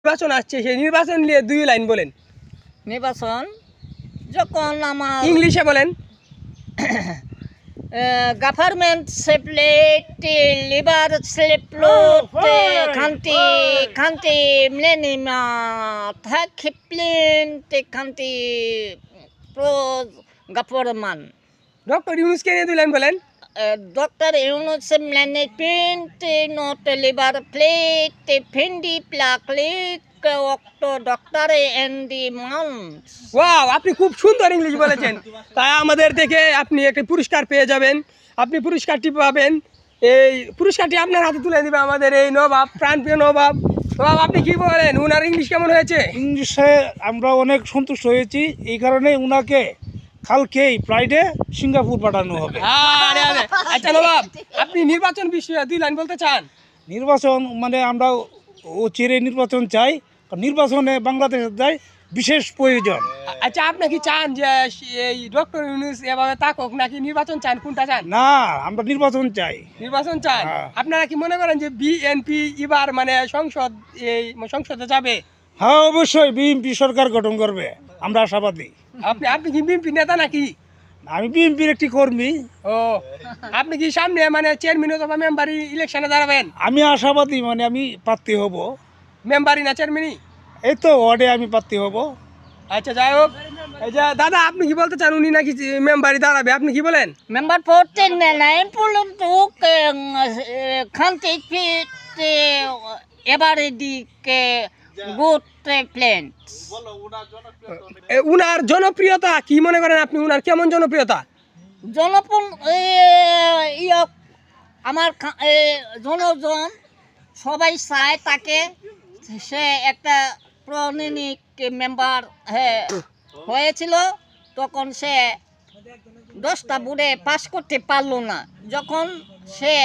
নির্বাচন আসছে, সেই নির্বাচন নিয়ে 2 লাইন বলেন। নির্বাচন যখন আমার ইংলিশে বলেন। গভর্নমেন্ট সেপ্লেট লিবার সেপ্লোট খান্তি মিলেনিমা থাকপ্লেন্ট খান্তি প্রো গভর্নমেন্ট ডক্টর ইউনূসকে নিয়ে 2 লাইন বলেন। ডক্টর ইউনূস প্ল্যানেট নট লিবার প্লেট ফিন্ডি প্লাকলেট অক্টো doctor and the mount. Wow, আপনি খুব সুন্দর ইংলিশ বলেছেন। তাই আমাদের থেকে আপনি একটা পুরস্কার পেয়ে যাবেন। আপনি পুরস্কারটি পাবেন, এই পুরস্কারটি আপনার হাতে তুলে দেবে আমাদের এই নবাব, প্রাণপ্রিয় নবাব। নবাব, আপনি কি বলেন, উনার ইংলিশ কেমন হয়েছে? ইংলিশে আমরা অনেক সন্তুষ্ট হয়েছি, এই কারণে উনাকে কালকেই ফ্রাইডে সিঙ্গাপুর পাঠানো হবে। আরে আরে, আচ্ছা নবাব, আপনি নির্বাচন বিষয়ে 2 লাইন বলতে চান? নির্বাচন মানে আমরা চিরে নির্বাচন চাই, নির্বাচনে বাংলাদেশের যায় বিশেষ প্রয়োজন। আচ্ছা, আপনি কি চান যে এই ডক্টর ইউনূস এভাবে থাকুক, নাকি নির্বাচন চান, কোনটা চান? না, আমরা নির্বাচন চাই। নির্বাচন চান। হ্যাঁ। আপনারা কি মনে করেন যে বিএনপি এবার মানে সংসদে যাবে? হ্যাঁ, অবশ্যই বিএনপি সরকার গঠন করবে, আমরা আশাবাদী। আপনি কি বিএনপি নেতা নাকি? আমি বিএনপির একটি কর্মী। ও, আপনি কি সামনে মানে চেয়ারম্যান অথবা মেম্বারি ইলেকশনে দাঁড়াবেন? আমি আশাবাদী, মানে আমি প্রার্থী হব। মেম্বারি না চেয়ারম্যানই? এই তো ওয়ার্ডে আমি প্রার্থী হব। আচ্ছা, যাই হোক। এই যে দাদা, আপনি কি বলতে চান, উনি নাকি মেম্বারি দাঁড়াবে, আপনি কি বলেন? Member 49 untuk kanti fit every good plan. উনার জনপ্রিয়তা কি মনে করেন আপনি, উনার কেমন জনপ্রিয়তা? জনপন আমার জনজন সবাই চায় তাকে, সে একটা প্রণিক মেম্বার হয়েছিল, তখন সে 10টা বুড়ে পাস করতে পারলো না, যখন সে